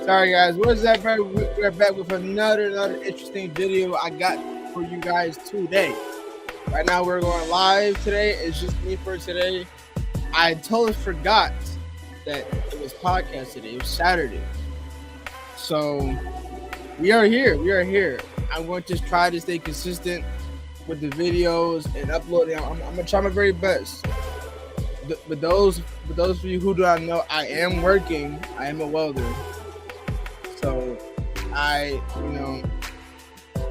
Sorry guys, what is that? We're back with another interesting video I got for you guys today. Right now we're going live today. It's just me for today. I totally forgot that it was podcast today. It was Saturday. So we are here. We are here. I'm going to try to stay consistent with the videos and uploading. I'm gonna try my very best. But those of you who do not know, I am working. I am a welder. So I,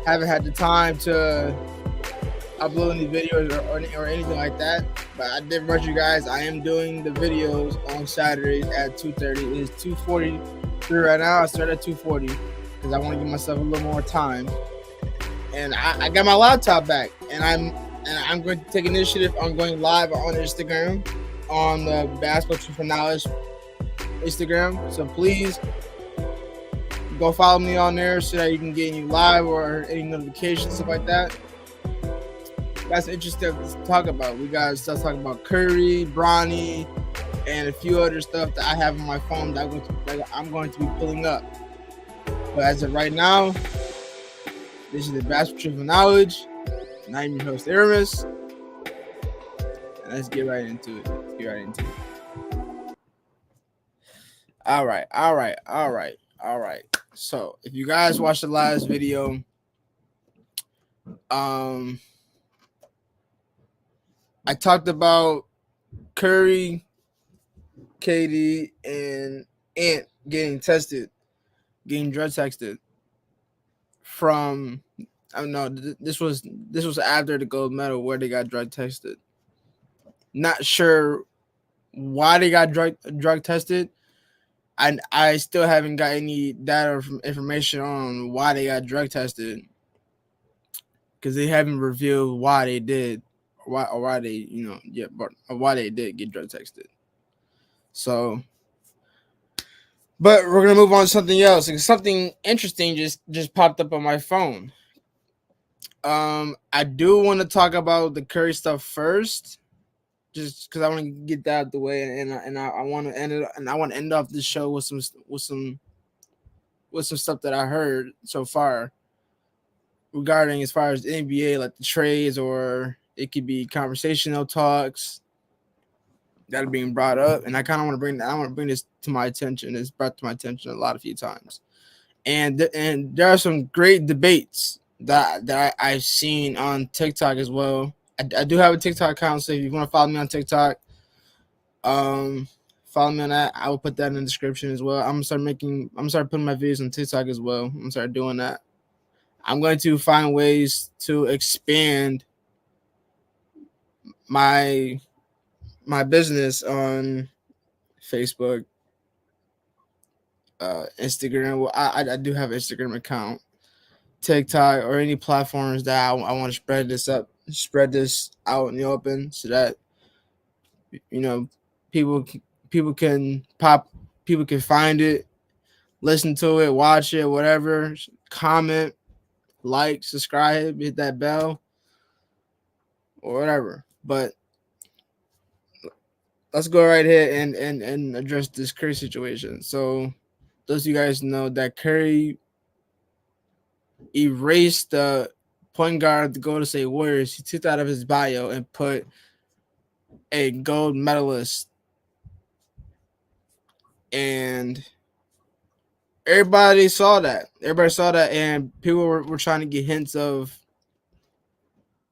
haven't had the time to upload any videos or anything like that. But I did rush you guys. I am doing the videos on Saturdays at 2:30. It is 2:43 right now. I started at 2:40 because I want to give myself a little more time. And I got my laptop back, and I'm going to take initiative on going live on Instagram, on the Basketball Truth for Knowledge Instagram. So please go follow me on there so that you can get any live or any notifications, stuff like that. That's interesting to talk about. We got stuff talking about Curry, Bronny, and a few other stuff that I have on my phone that I'm going to be pulling up. But as of right now, this is the Basketball Truth for Knowledge. And I'm your host, Aramis. And let's get right into it. All right. So if you guys watched the last video, I talked about Curry, KD, and Ant getting drug tested from. I don't know. This was after the gold medal where they got drug tested. Not sure why they got drug tested. I still haven't got any data or information on why they got drug tested, because they haven't revealed why they did, why they did get drug tested. So, but we're gonna move on to something else. Something interesting just popped up on my phone. I do want to talk about the Curry stuff first, just because I want to get that out of the way, and I want to end it, and I want to end off this show with some stuff that I heard so far regarding as far as the NBA, like the trades, or it could be conversational talks that are being brought up, and I kind of want to bring this to my attention. It's brought to my attention a few times, and there are some great debates that I've seen on TikTok as well. I do have a TikTok account, so if you want to follow me on TikTok, follow me on that. I will put that in the description as well. I'm gonna start putting my videos on TikTok as well. I'm gonna start doing that. I'm going to find ways to expand my business on Facebook, Instagram. Well, I do have an Instagram account, TikTok, or any platforms that I want to spread this out in the open, so that people can find it, listen to it, watch it, whatever, comment, like, subscribe, hit that bell, or whatever. But let's go right here and address this Curry situation. So those of you guys know that Curry erased the point guard of the Golden State Warriors. He took that out of his bio and put a gold medalist, and everybody saw that, and people were trying to get hints of,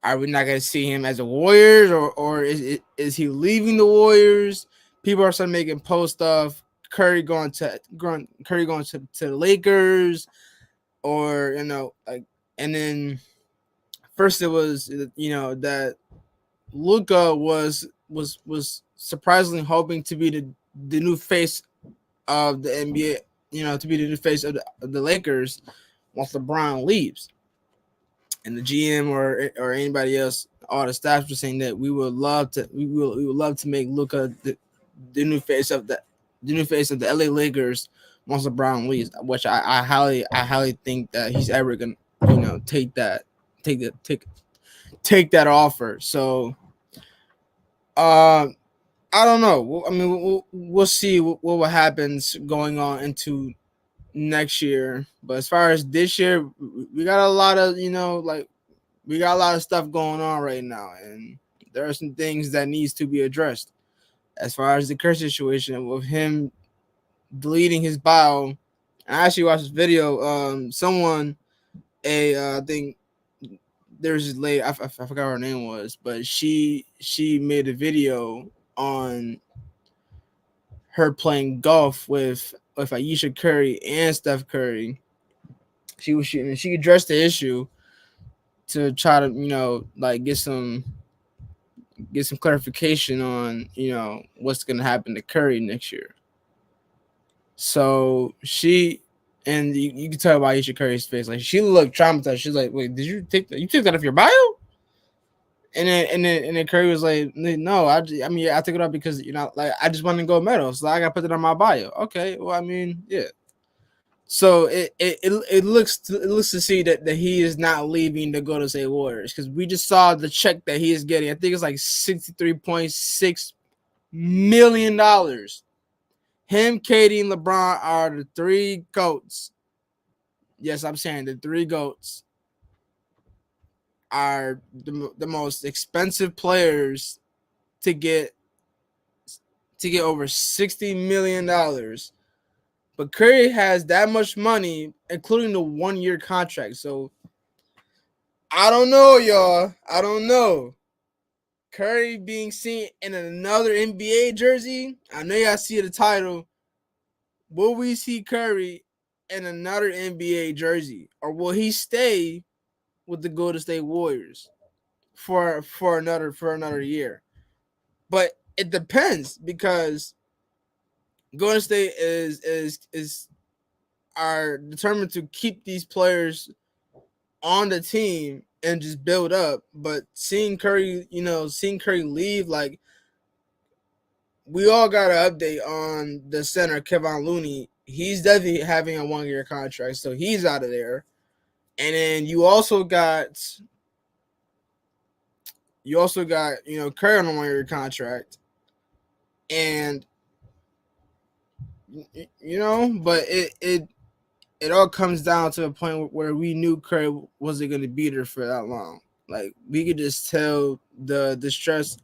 are we not going to see him as a Warriors, or is he leaving the Warriors? People are starting making posts of Curry going to the Lakers, or and then first it was that Luka was surprisingly hoping to be the new face of the NBA, to be the new face of the Lakers once LeBron leaves. And the GM or anybody else, all the staff were saying that we would love to make Luka the new face of the LA Lakers once LeBron leaves, which I highly think that he's ever gonna take that offer. So I don't know. I mean, we'll see what happens going on into next year. But as far as this year, we got a lot of we got a lot of stuff going on right now, and there are some things that needs to be addressed. As far as the Curry situation with him deleting his bio, I actually watched this video. Someone, I think there's this lady, I forgot what her name was, but she made a video on her playing golf with Ayesha Curry and Steph Curry. She was shooting, and she addressed the issue to try to get some clarification on what's gonna happen to Curry next year. So she and you can tell by Ayesha Curry's face, like she looked traumatized. She's like, "Wait, did you take that? You took that off your bio?" And then Curry was like, "No, I mean, I took it off because like I just wanted to go medal, so I got to put it on my bio." Okay, well, I mean, yeah. So it looks to see that he is not leaving to go to State Warriors, because we just saw the check that he is getting. I think it's like $63.6 million. Him, Katie, and LeBron are the three GOATs. Yes, I'm saying the three GOATs are the most expensive players to get over $60 million. But Curry has that much money, including the 1-year contract. So I don't know, y'all. I don't know. Curry being seen in another NBA jersey. I know y'all see the title. Will we see Curry in another NBA jersey, or will he stay with the Golden State Warriors for another year? But it depends, because Golden State are determined to keep these players on the team and just build up. But seeing Curry leave, like, we all got an update on the center, Kevon Looney. He's definitely having a 1-year contract, so he's out of there. And then you also got Curry on a 1-year contract, and but it all comes down to a point where we knew Curry wasn't going to be there for that long. Like, we could just tell the stress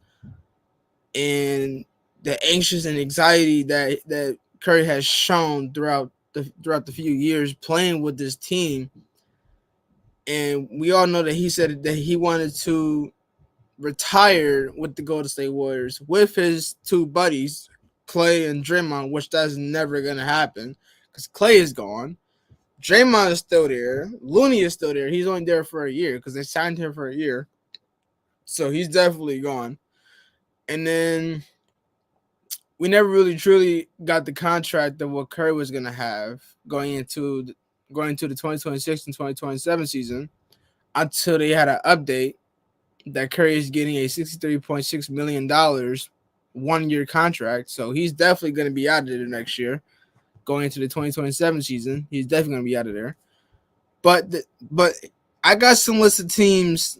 and the anxious and anxiety that Curry has shown throughout the few years playing with this team. And we all know that he said that he wanted to retire with the Golden State Warriors with his two buddies, Clay and Draymond, which that's never going to happen because Clay is gone. Draymond is still there. Looney is still there. He's only there for a year because they signed him for a year. So he's definitely gone. And then we never really truly got the contract of what Curry was going to have going into the 2026 and 2027 season, until they had an update that Curry is getting a $63.6 million 1-year contract. So he's definitely going to be out of there next year. Going into the 2027 season, he's definitely going to be out of there. But I got some list of teams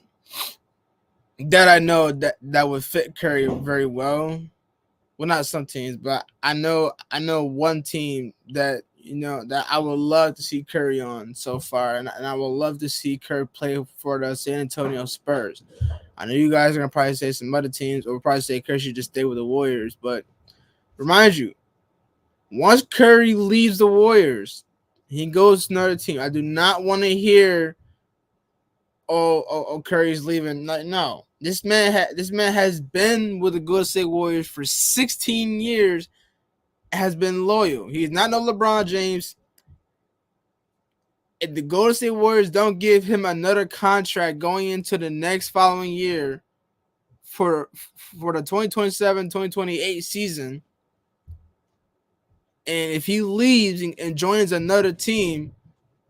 that I know that would fit Curry very well. Well, not some teams, but I know one team that that I would love to see Curry on so far, and I would love to see Curry play for the San Antonio Spurs. I know you guys are gonna probably say some other teams, or probably say Curry should just stay with the Warriors, but remind you, once Curry leaves the Warriors, he goes to another team. I do not want to hear, oh, Curry's leaving. No, this man has been with the Golden State Warriors for 16 years. Has been loyal. He's not no LeBron James. If the Golden State Warriors don't give him another contract going into the next following year for the 2027-2028 season, and if he leaves and joins another team,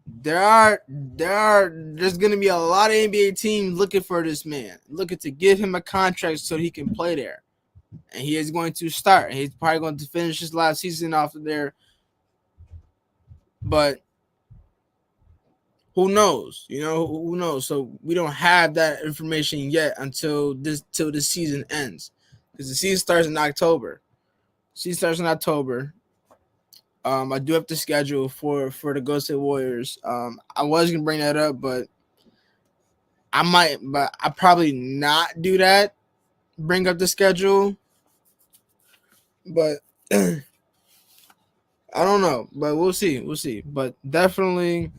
there's going to be a lot of NBA teams looking for this man, looking to give him a contract so he can play there. And he is going to start. He's probably going to finish his last season off of there. But who knows? Who knows? So we don't have that information yet until the season ends, because the season starts in October. I do have to schedule for the Golden State Warriors. I was gonna bring that up, but I probably not do that. Bring up the schedule, but I don't know. But we'll see. We'll see. But definitely,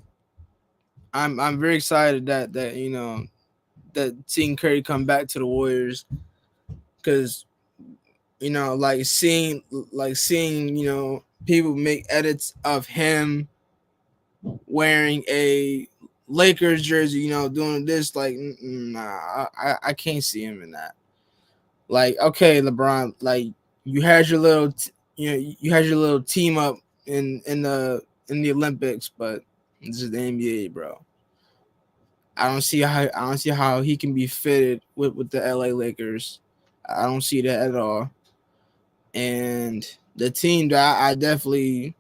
I'm very excited that that seeing Curry come back to the Warriors because like seeing people make edits of him wearing a Lakers jersey, doing this like nah, I can't see him in that. Like, okay, LeBron, like you had your little you had your little team up in the Olympics, but this is the NBA, bro. I don't see how he can be fitted with the LA Lakers. I don't see that at all. And the team that I definitely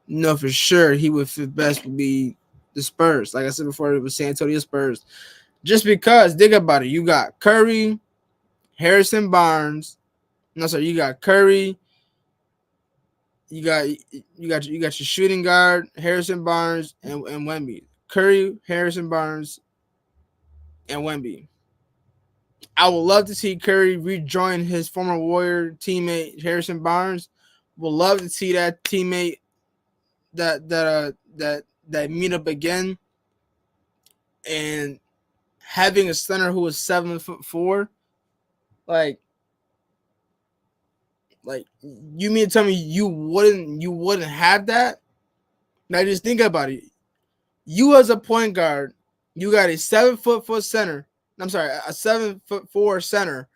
know for sure he would fit best would be the Spurs. Like I said before, it was San Antonio Spurs. Just because, think about it, you got Curry, Harrison Barnes. No, sorry, you got Curry. You got your shooting guard, Harrison Barnes and Wemby. Curry, Harrison Barnes, and Wemby. I would love to see Curry rejoin his former Warrior teammate Harrison Barnes. Would love to see that teammate that meet up again, and having a center who is 7'4", like you mean to tell me you wouldn't have that? Now just think about it. You as a point guard, you got a 7'4" center. I'm sorry, a 7'4" center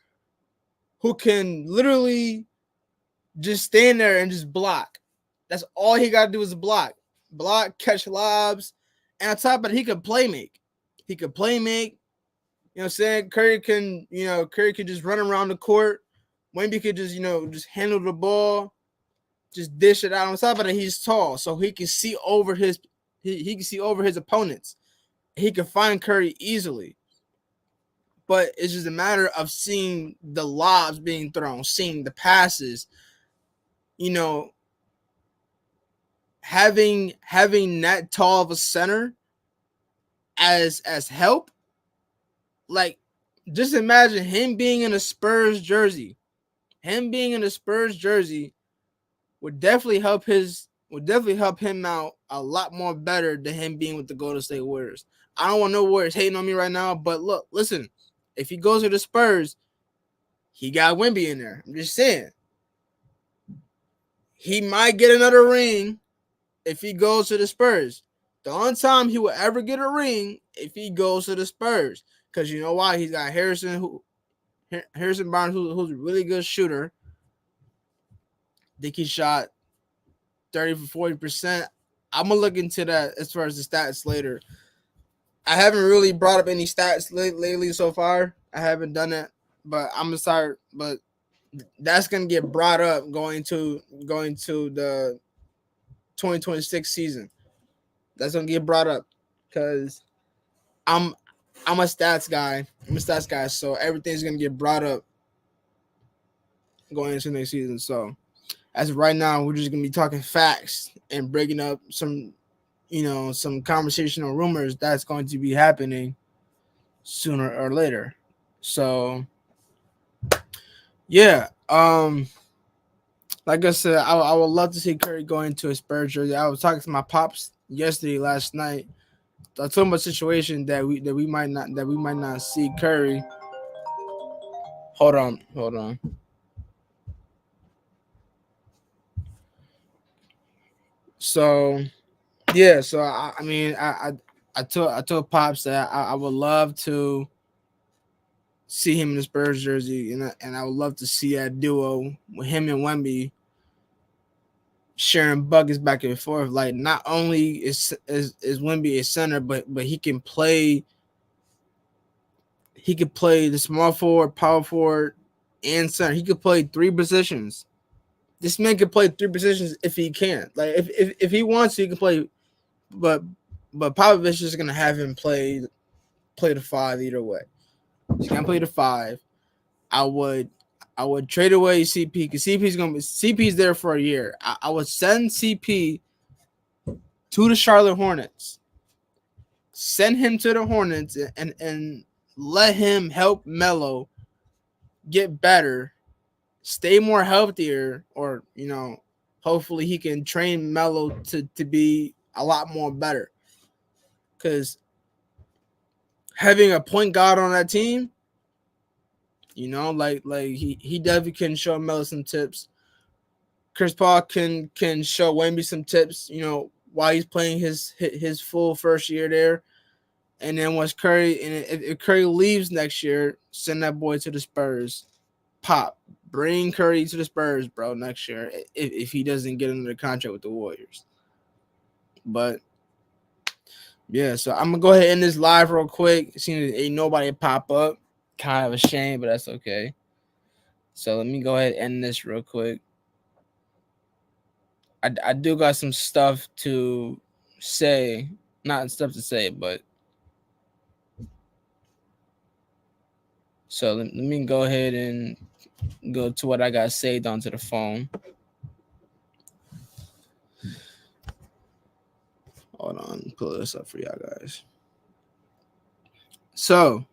who can literally just stand there and just block. That's all he got to do is block, catch lobs, and on top of it, he can play make. He can play make. You know what I'm saying? Curry can just run around the court. Wemby could just handle the ball, just dish it out. On top of it, he's tall, so he can see over he can see over his opponents. He can find Curry easily. But it's just a matter of seeing the lobs being thrown, seeing the passes, you know, having that tall of a center as help. Like, just imagine him being in a Spurs jersey. Him being in a Spurs jersey would definitely help him out a lot more better than him being with the Golden State Warriors. I don't want no Warriors hating on me right now, but listen, if he goes to the Spurs, he got Wemby in there. I'm just saying. He might get another ring if he goes to the Spurs. The only time he will ever get a ring if he goes to the Spurs. Because you know why? He's got Harrison Barnes, who's a really good shooter. I think he shot 30 for 40%. I'm going to look into that as far as the stats later. I haven't really brought up any stats lately so far. I haven't done it, but I'm going to start. But that's going to get brought up going to the 2026 season. That's going to get brought up because I'm a stats guy. So everything's going to get brought up going into next season. So as of right now, we're just going to be talking facts and breaking up some conversational rumors that's going to be happening sooner or later. So yeah, like I said, I would love to see Curry going into a Spurs jersey. I was talking to my pops last night. I told him a situation that we might not see Curry. Hold on. So yeah, so I mean I told Pops that I would love to see him in the Spurs jersey, and I would love to see that duo with him and Wemby sharing buckets back and forth. Like, not only is Wemby a center, but he can play the small forward, power forward, and center. He could play three positions. This man could play three positions if he can. Like, if he wants to, he can play. But Popovich is gonna have him play the five either way. He's gonna play the five. I would I would trade away CP because CP's there for a year. I would send CP to the Charlotte Hornets. Send him to the Hornets and let him help Melo get better, stay more healthier, or hopefully he can train Melo to be a lot more better. Because having a point guard on that team, like he definitely can show Melo some tips. Chris Paul can show Wemby some tips, while he's playing his full first year there. And then once Curry, and if Curry leaves next year, send that boy to the Spurs. Bring Curry to the Spurs, bro, next year if he doesn't get under the contract with the Warriors. But yeah, so I'm gonna go ahead and end this live real quick. Seeing ain't nobody pop up, kind of a shame, but that's okay. So let me go ahead and end this real quick. I do got some stuff to say, not stuff to say, but so let me go ahead and go to what I got saved onto the phone. Hold on, pull this up for y'all guys. So,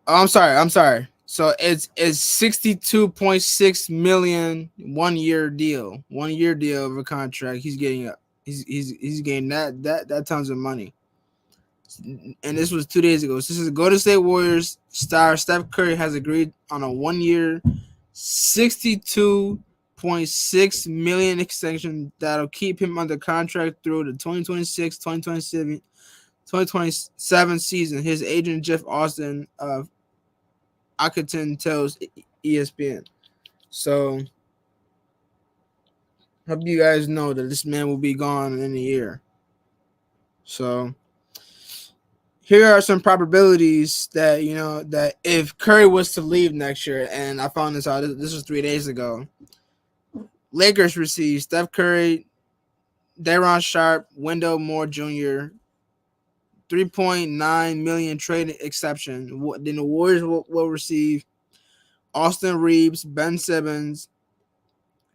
I'm sorry. So it's 62.6 million 1 year deal, 1 year deal of a contract. He's getting he's getting that tons of money. And this was 2 days ago. So this is Golden State Warriors star Steph Curry has agreed on a 1 year, 62.6 million extension that'll keep him under contract through the 2027 season. His agent Jeff Austin of Gettin tells ESPN. So hope you guys know that this man will be gone in a year. So here are some probabilities that that if Curry was to leave next year, and I found this out. This was 3 days ago. Lakers receive Steph Curry, Daron Sharp, Wendell Moore Jr., 3.9 million trade exception. Then the Warriors will receive Austin Reeves, Ben Simmons,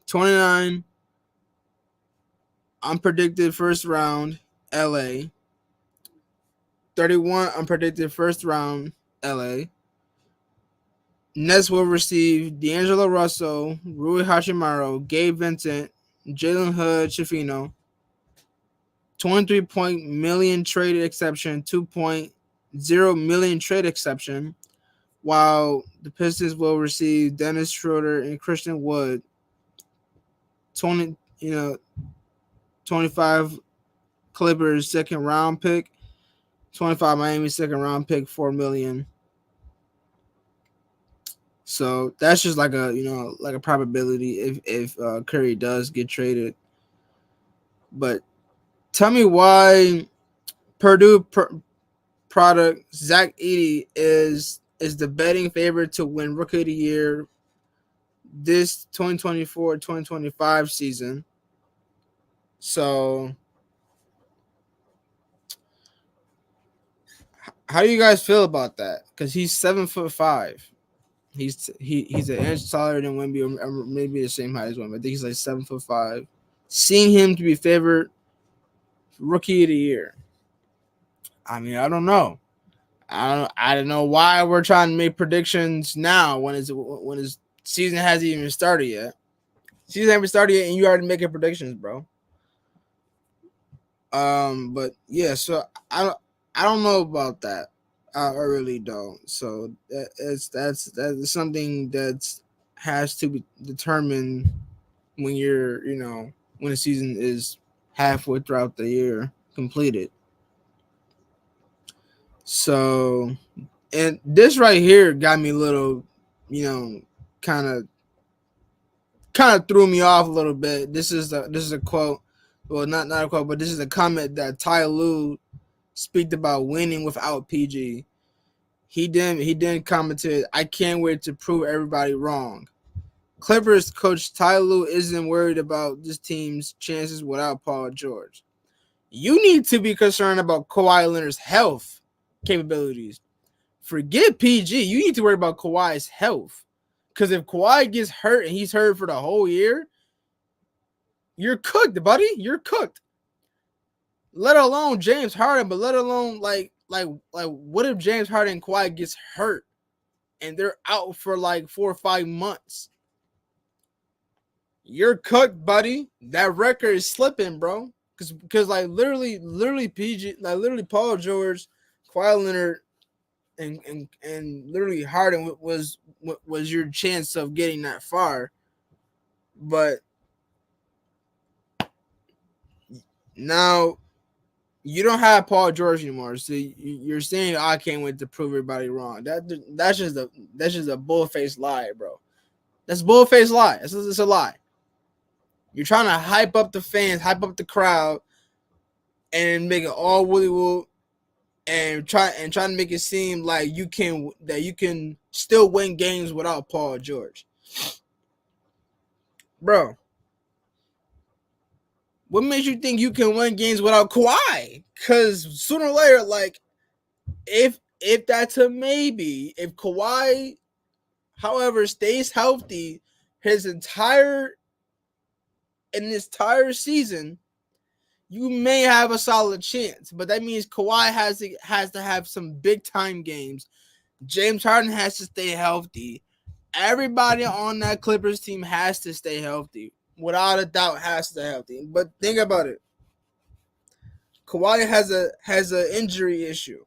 29 unpredicted first round, LA. 31 unpredicted first round, LA. Nets will receive D'Angelo Russell, Rui Hachimura, Gabe Vincent, Jalen Hood, Schifino. 23 million trade exception, 2.0 million trade exception, while the Pistons will receive Dennis Schroeder and Christian Wood. 25 Clippers second round pick, 25 Miami second round pick, 4 million. So that's just like a probability if Curry does get traded. But tell me why Purdue product Zach Edey is the betting favorite to win Rookie of the Year this 2024-2025 season. So how do you guys feel about that? Because he's 7'5". He's an inch taller than Wemby, or maybe the same height as Wemby. I think he's like 7'5". Seeing him to be favored Rookie of the Year. I mean, I don't know. I don't know why we're trying to make predictions now when his season hasn't even started yet. Season hasn't started yet, and you already making predictions, bro. But yeah, so I don't know about that. I really don't. So that's something that has to be determined when you're when the season is halfway throughout the year completed. So, and this right here got me a little, kind of threw me off a little bit. This is a quote, well, not a quote, but this is a comment that Ty Lue speak about winning without PG. He then commented, "I can't wait to prove everybody wrong." Clippers coach Ty Lue isn't worried about this team's chances without Paul George. You need to be concerned about Kawhi Leonard's health capabilities. forget PG. You need to worry about Kawhi's health. Because if Kawhi gets hurt and he's hurt for the whole year, you're cooked, buddy. You're cooked. Let alone James Harden, but let alone like what if James Harden and Kawhi gets hurt and they're out for like 4 or 5 months? You're cooked, buddy. That record is slipping, bro. Because like literally PG, like literally Paul George, Kawhi Leonard, and literally Harden was your chance of getting that far. But now you don't have Paul George anymore, so you're saying I can't wait to prove everybody wrong. That's just a bull-faced lie, bro. That's a bull-faced lie. It's a lie. You're trying to hype up the fans, hype up the crowd, and make it all woolly wool, and trying to make it seem like you can still win games without Paul George, bro. What makes you think you can win games without Kawhi? Because sooner or later, like if that's a maybe, if Kawhi, however, stays healthy his entire season, you may have a solid chance. But that means Kawhi has to have some big time games. James Harden has to stay healthy. Everybody on that Clippers team has to stay healthy. Without a doubt, has to stay healthy. But think about it. Kawhi has an injury issue.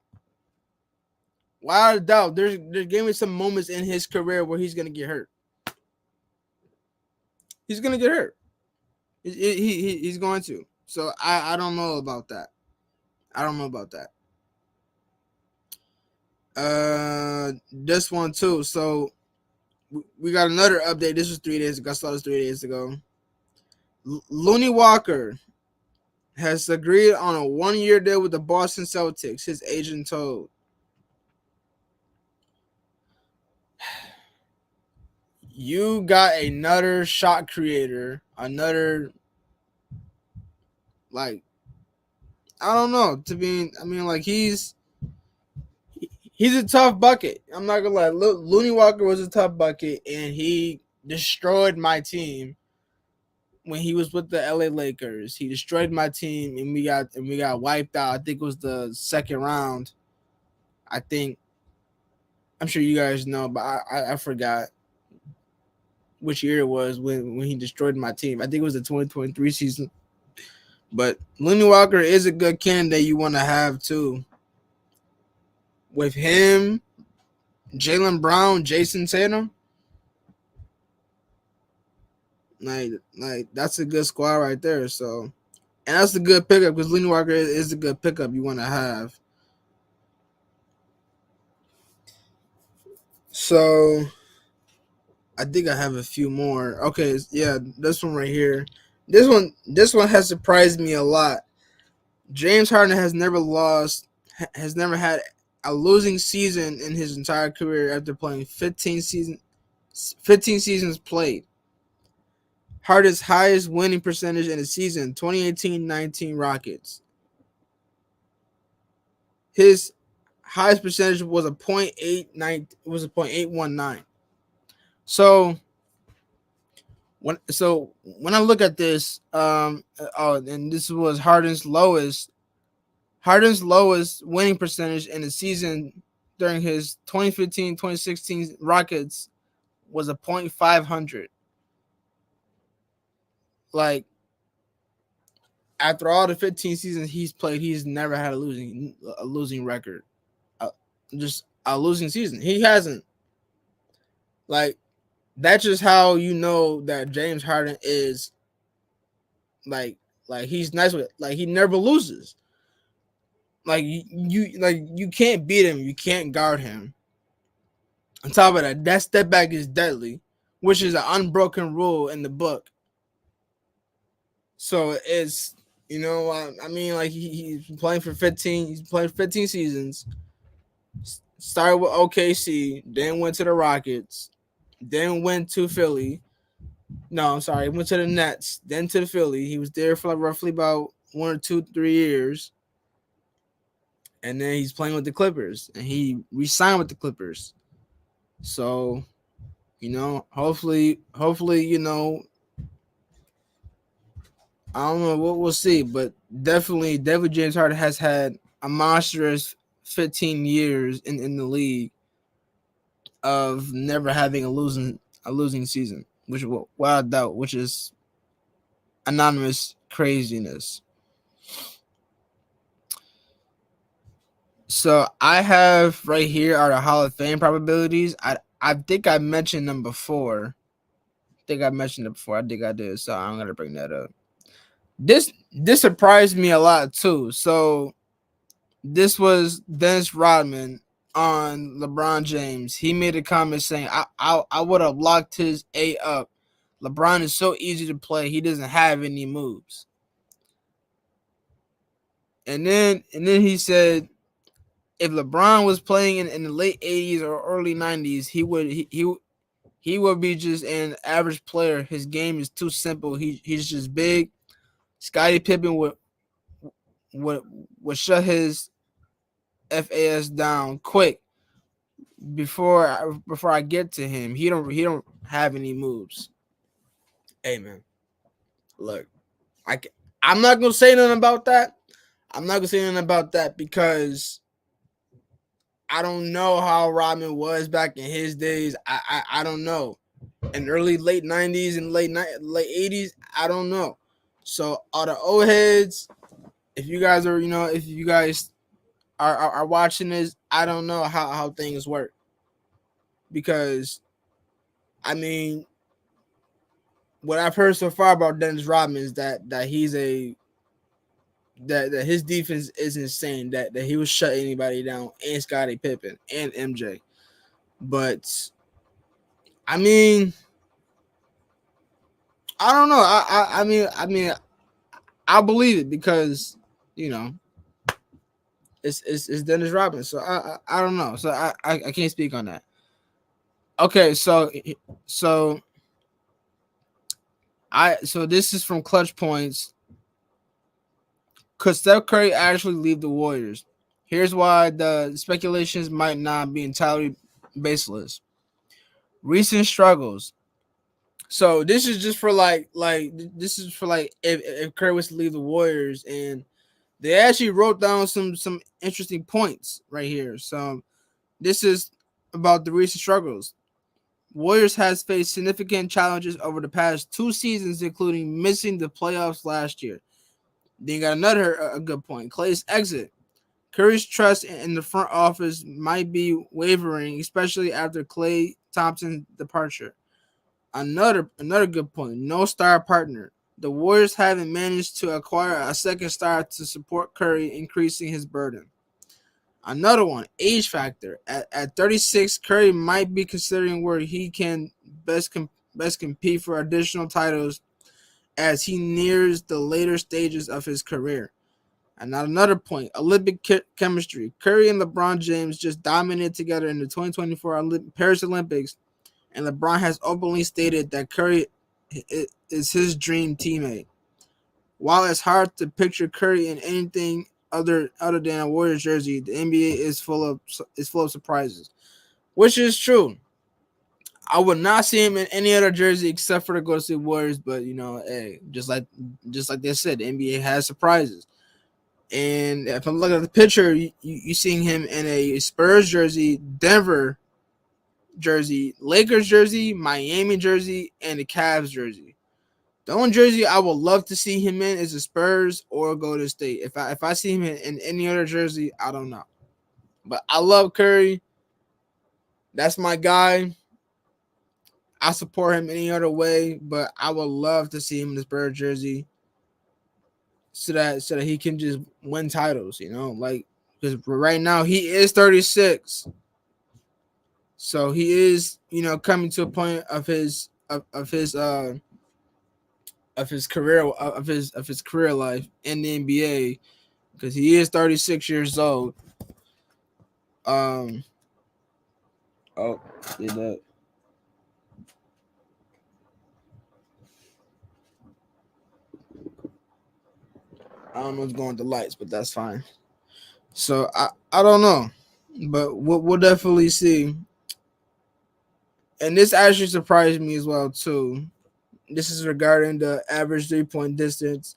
Without a doubt, there's going to be some moments in his career where he's going to get hurt. He's going to get hurt. He's going to. So I don't know about that. I don't know about that. This one too. So we got another update. This was 3 days ago. I saw this 3 days ago. Looney Walker has agreed on a 1-year deal with the Boston Celtics, his agent told. You got another shot creator, another, like, I don't know. Like he's a tough bucket. I'm not gonna lie. Looney Walker was a tough bucket, and he destroyed my team when he was with the LA Lakers. He destroyed my team, and we got wiped out. I think it was the second round. I think, I'm sure you guys know, but I forgot which year it was when he destroyed my team. I think it was the 2023 season. But Looney Walker is a good candidate you want to have too. With him, Jaylen Brown, Jason Tatum, like that's a good squad right there. So, and that's a good pickup because Looney Walker is a good pickup you want to have. So, I think I have a few more. Okay, yeah, this one right here. This one has surprised me a lot. James Harden has never had a losing season in his entire career after playing 15 seasons played. Harden's highest winning percentage in the season, 2018-19 Rockets. His highest percentage was a .89. It was a .819. So when I look at this, and this was Harden's lowest winning percentage in the season during his 2015-2016 Rockets was a .500. Like, after all the 15 seasons he's played, he's never had a losing record. Just a losing season. He hasn't. Like, that's just how you know that James Harden is like he's nice with it. Like, he never loses. Like, you can't beat him, you can't guard him. On top of that step back is deadly, which is an unbroken rule in the book. So it's, like he's playing for 15. He's playing 15 seasons. Started with OKC, then went to the Rockets, then went to Philly. No, I'm sorry, went to the Nets, then to the Philly. He was there for like roughly about 1 or 2, 3 years. and then he's playing with the Clippers, and he re-signed with the Clippers. So, hopefully, I don't know what we'll see, but definitely James Harden has had a monstrous 15 years in the league of never having a losing season, which without doubt, which is anonymous craziness. So I have right here are the Hall of Fame probabilities. I think I mentioned them before. I think I mentioned it before. I think I did. So I'm gonna bring that up. This surprised me a lot too. So this was Dennis Rodman on LeBron James. He made a comment saying, I would have locked his A up. LeBron is so easy to play. He doesn't have any moves." And then he said, if LeBron was playing in the late 80s or early 90s, he would be just an average player. His game is too simple. He's just big. Scottie Pippen would would shut his FAS down quick before I get to him. He don't have any moves. Hey man, look, I'm not gonna say nothing about that. I'm not gonna say nothing about that because I don't know how Rodman was back in his days. I don't know. In early late 90s and late 80s, I don't know. So all the old heads, if you guys are watching this, I don't know how things work. Because I mean, what I've heard so far about Dennis Rodman is that he's that his defense is insane. That he will shut anybody down, and Scottie Pippen and MJ. But I mean, I don't know. I believe it because you know it's Dennis Rodman. So I don't know. So I can't speak on that. Okay, so so this is from Clutch Points. Could Steph Curry actually leave the Warriors? Here's why the speculations might not be entirely baseless. Recent struggles. So this is just for this is for if Curry was to leave the Warriors, and they actually wrote down some interesting points right here. So this is about the recent struggles. Warriors has faced significant challenges over the past 2 seasons, including missing the playoffs last year. Then you got another a good point. Clay's exit. Curry's trust in the front office might be wavering, especially after Klay Thompson's departure. Another good point. No star partner. The Warriors haven't managed to acquire a second star to support Curry, increasing his burden. Another one, age factor. At 36, Curry might be considering where he can best compete for additional titles as he nears the later stages of his career. And another point, Olympic chemistry. Curry and LeBron James just dominated together in the 2024 Paris Olympics, and LeBron has openly stated that Curry is his dream teammate. While it's hard to picture Curry in anything other than a Warriors jersey, the NBA is full of surprises, which is true. I would not see him in any other jersey except for the Golden State Warriors. But hey, just like they said, the NBA has surprises. And if I'm looking at the picture, you seeing him in a Spurs jersey, Denver jersey, Lakers jersey, Miami jersey, and the Cavs jersey. The only jersey I would love to see him in is the Spurs or Golden State. If I see him in any other jersey, I don't know. But I love Curry. That's my guy. I support him any other way, but I would love to see him in the Spurs jersey so that he can just win titles, because right now he is 36. So he is, coming to a point of his career life in the NBA because he is 36 years old. Oh, did that. I don't know what's going with the lights, but that's fine. So I don't know, but we'll definitely see. And this actually surprised me as well too. This is regarding the average 3 point distance.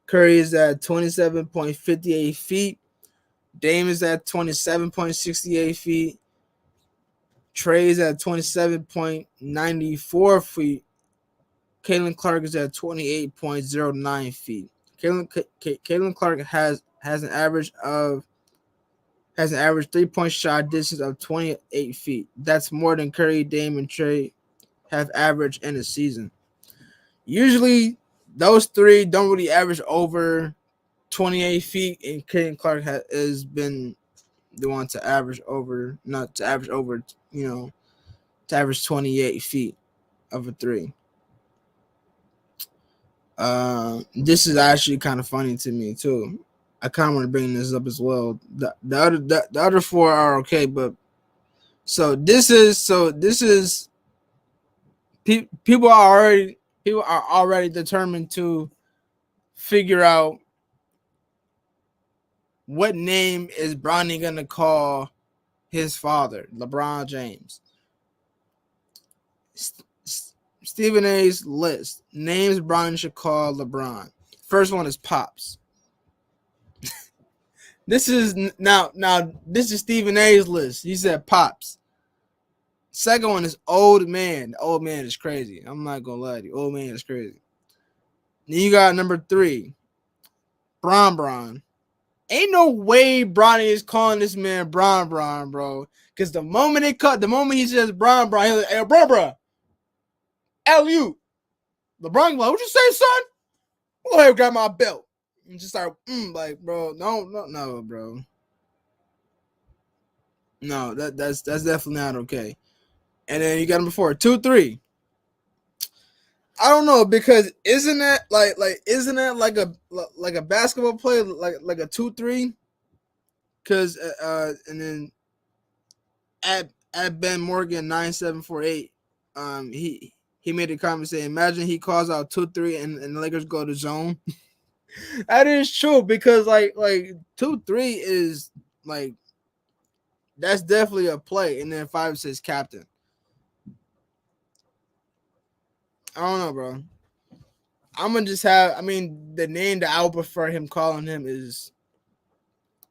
Curry is at 27.58 feet. Dame is at 27.68 feet. Trey is at 27.94 feet. Caitlin Clark is at 28.09 feet. Caitlin Clark has an average 3 point shot distance of 28 feet. That's more than Curry, Dame, and Trey have averaged in a season. Usually, those three don't really average over 28 feet, and Caitlin Clark has been the one to average over, not to average over, to average 28 feet of a three. This is actually kind of funny to me too. I kind of want to bring this up as well. The other four are okay, but this is people are already determined to figure out what name is Bronny gonna call his father, LeBron James. Stephen A's list names Bronny should call LeBron. First one is Pops. This is now this is Stephen A's list. He said Pops. Second one is Old Man. The Old Man is crazy. I'm not gonna lie to you. Old Man is crazy. Then you got number 3, Bron. Ain't no way Bronny is calling this man Bron, bro. Because the moment he says Bron, he's like, hey, bro. L.U. LeBron, like, what you say, son? Go ahead and grab my belt. And just start, like, bro, no, bro. No, that's definitely not okay. And then you got number 4, 2-3. I don't know, because isn't that like a basketball play, like a 2-3? Because and then at Ben Morgan 9748, he made a comment saying, imagine he calls out 2-3 and the Lakers go to zone. That is true, because like 2-3 is like, that's definitely a play. And then 5 says captain. I don't know, bro. I'm gonna just have. I mean, the name that I would prefer him calling him is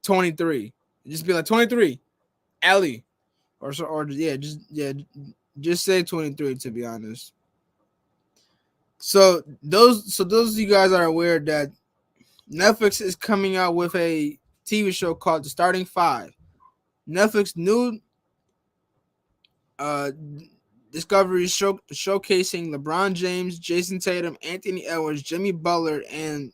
23. Just be like 23, Ellie, or just say 23. To be honest. So those of you guys are aware that Netflix is coming out with a TV show called The Starting Five. Netflix new Discovery showcasing LeBron James, Jason Tatum, Anthony Edwards, Jimmy Butler, and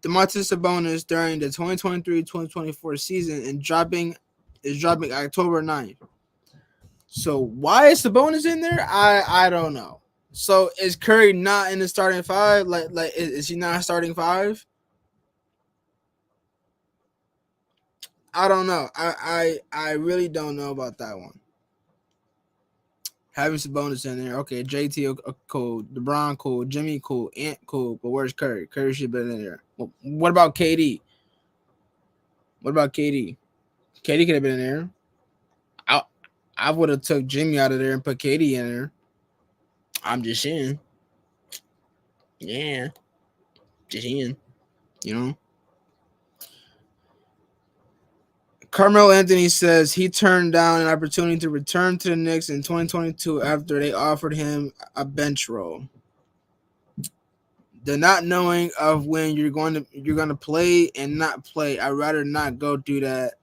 Domantas Sabonis during the 2023-2024 season and dropping October 9th. So why is Sabonis in there? I don't know. So is Curry not in the starting 5? Like is he not starting 5? I don't know. I really don't know about that one. Having Sabonis in there, okay. JT cool, LeBron cool, Jimmy cool, Ant cool, but where's Curry? Curry should have been in there. Well, what about KD? KD could have been in there. I would have took Jimmy out of there and put KD in there. I'm just saying. Yeah. Just saying. You know? Carmelo Anthony says he turned down an opportunity to return to the Knicks in 2022 after they offered him a bench role. The not knowing of when you're going to play and not play, I'd rather not go do that.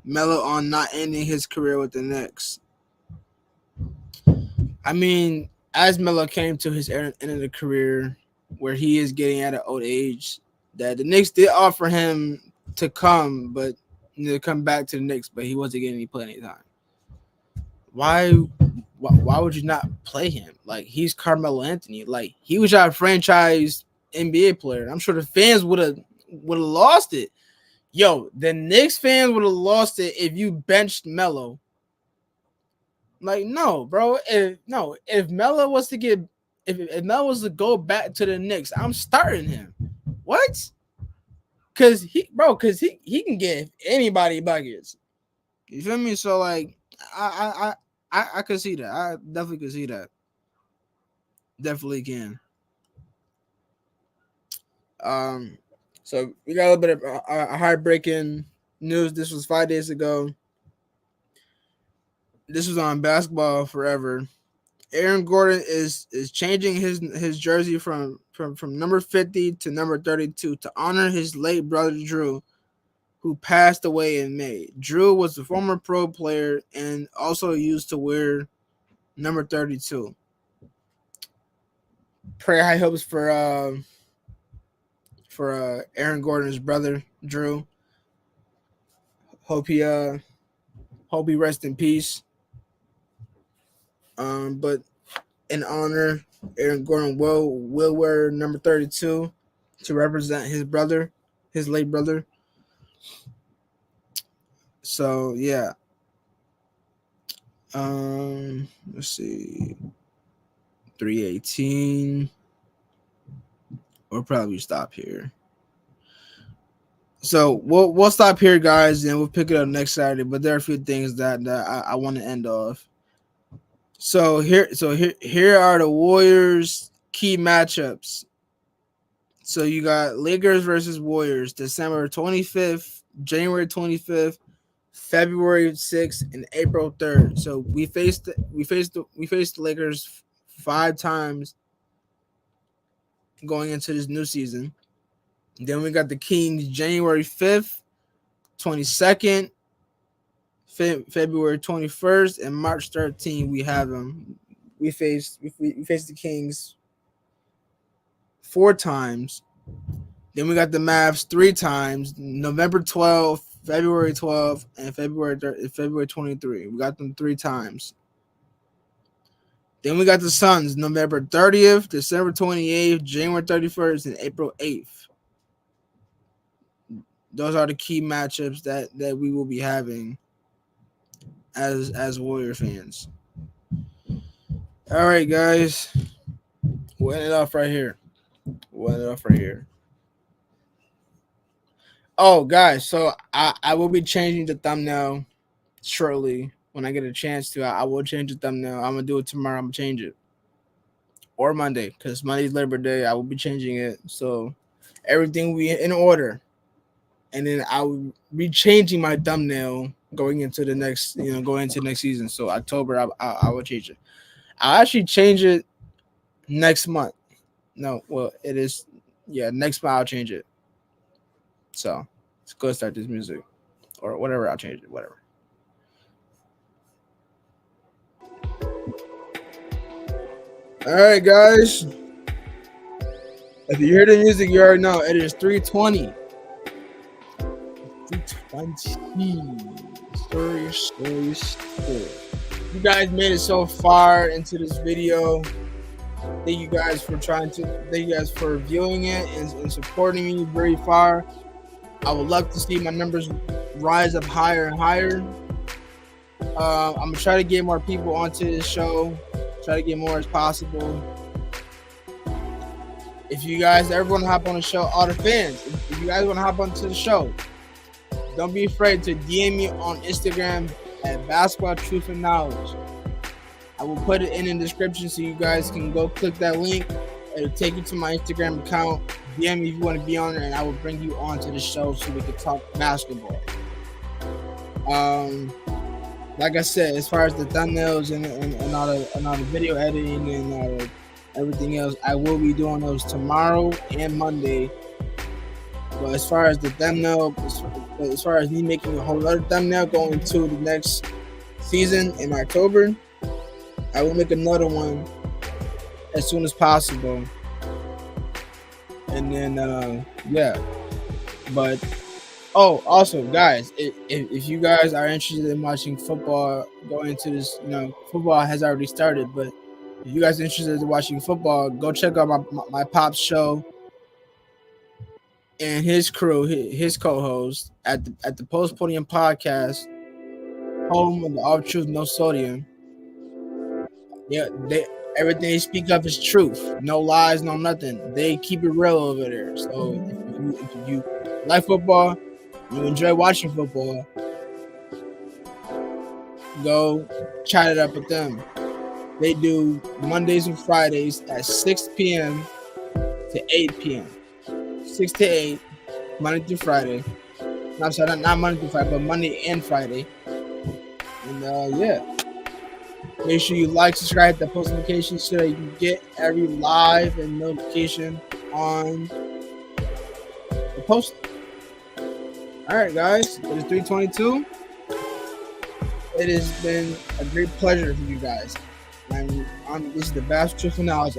Melo on not ending his career with the Knicks. I mean, as Melo came to his end of the career, where he is getting at an old age, that the Knicks did offer him to come, but to come back to the Knicks, but he wasn't getting any play time. Why would you not play him? Like, he's Carmelo Anthony. Like, he was our franchise NBA player. I'm sure the fans would have lost it. Yo, the Knicks fans would have lost it if you benched Melo. Like, no, bro. If Melo was to get, if Melo was to go back to the Knicks, I'm starting him. What? cause he can give anybody buckets. You feel me? So like, I could see that. I definitely could see that. Definitely can. Um, so we got a little bit of heartbreaking news. This was 5 days ago. This was on Basketball Forever. Aaron Gordon is changing his jersey from number 50 to number 32 to honor his late brother Drew, who passed away in May. Drew was a former pro player and also used to wear number 32. Pray high hopes for Aaron Gordon's brother Drew. Hope he rest in peace. But in honor, Aaron Gordon will wear number 32 to represent his brother, his late brother. So yeah. Let's see. 318. We'll probably stop here. So we'll stop here, guys, and we'll pick it up next Saturday. But there are a few things that I want to end off. So here are the Warriors key matchups. So you got Lakers versus Warriors, December 25th, January 25th, February 6th, and April 3rd. So we faced the Lakers 5 times going into this new season. Then we got the Kings January 5th, 22nd, February 21st, and March 13th. We have them. We faced the Kings 4 times. Then we got the Mavs 3 times, November 12th, February 12th, and February 23. We got them 3 times. Then we got the Suns, November 30th, December 28th, January 31st, and April 8th. Those are the key matchups that we will be having as Warrior fans. All right, guys. We'll end it off right here. Oh, guys, so I will be changing the thumbnail shortly when I get a chance to. I will change the thumbnail. I'm going to do it tomorrow. I'm going to change it. Or Monday, because Monday's Labor Day. I will be changing it. So everything will be in order. And then I will be changing my thumbnail going into next season. So October, I will change it. I'll actually change it next month. No, well, it is. Yeah, next month I'll change it. So let's go start this music or whatever. I'll change it. Whatever. All right, guys. If you hear the music, you already know it is 3:20. 3:20. Story. You guys made it so far into this video. Thank you guys for viewing it and supporting me very far. I would love to see my numbers rise up higher and higher. I'm gonna try to get more people onto this show. Try to get more as possible. If you guys ever want to hop on the show, all the fans, if you guys want to hop onto the show, don't be afraid to DM me on Instagram at Basketball Truth and Knowledge. I will put it in the description so you guys can go click that link. It'll take you to my Instagram account. DM me if you want to be on there, and I will bring you onto the show so we can talk basketball. Like I said, as far as the thumbnails and all the video editing and everything else, I will be doing those tomorrow and Monday. But as far as the thumbnail, as far as me making a whole other thumbnail going into the next season in October, I will make another one as soon as possible. And then, yeah. But, also, guys, if you guys are interested in watching football going into this, football has already started, but if you guys are interested in watching football, go check out my Pop's show and his crew, his co-host at the Post Podium Podcast, home of the All Truth No Sodium. Yeah, Everything they speak of is truth. No lies, no nothing. They keep it real over there. So if you like football, you enjoy watching football, go chat it up with them. They do Mondays and Fridays at 6 p.m. to 8 p.m. 6 to 8, Monday through Friday. No, I'm sorry, not Monday through Friday, but Monday and Friday. And yeah. Make sure you like, subscribe, that post notifications so that you get every live and notification on the post. Alright guys, it is 3:22. It has been a great pleasure for you guys. This is the basketball truth and knowledge.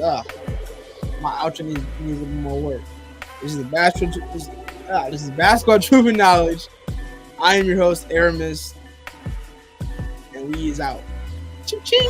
My outro needs a little more work. This is the basketball. This is basketball truth and knowledge. I am your host, Aramis, and we is out. Ching ching.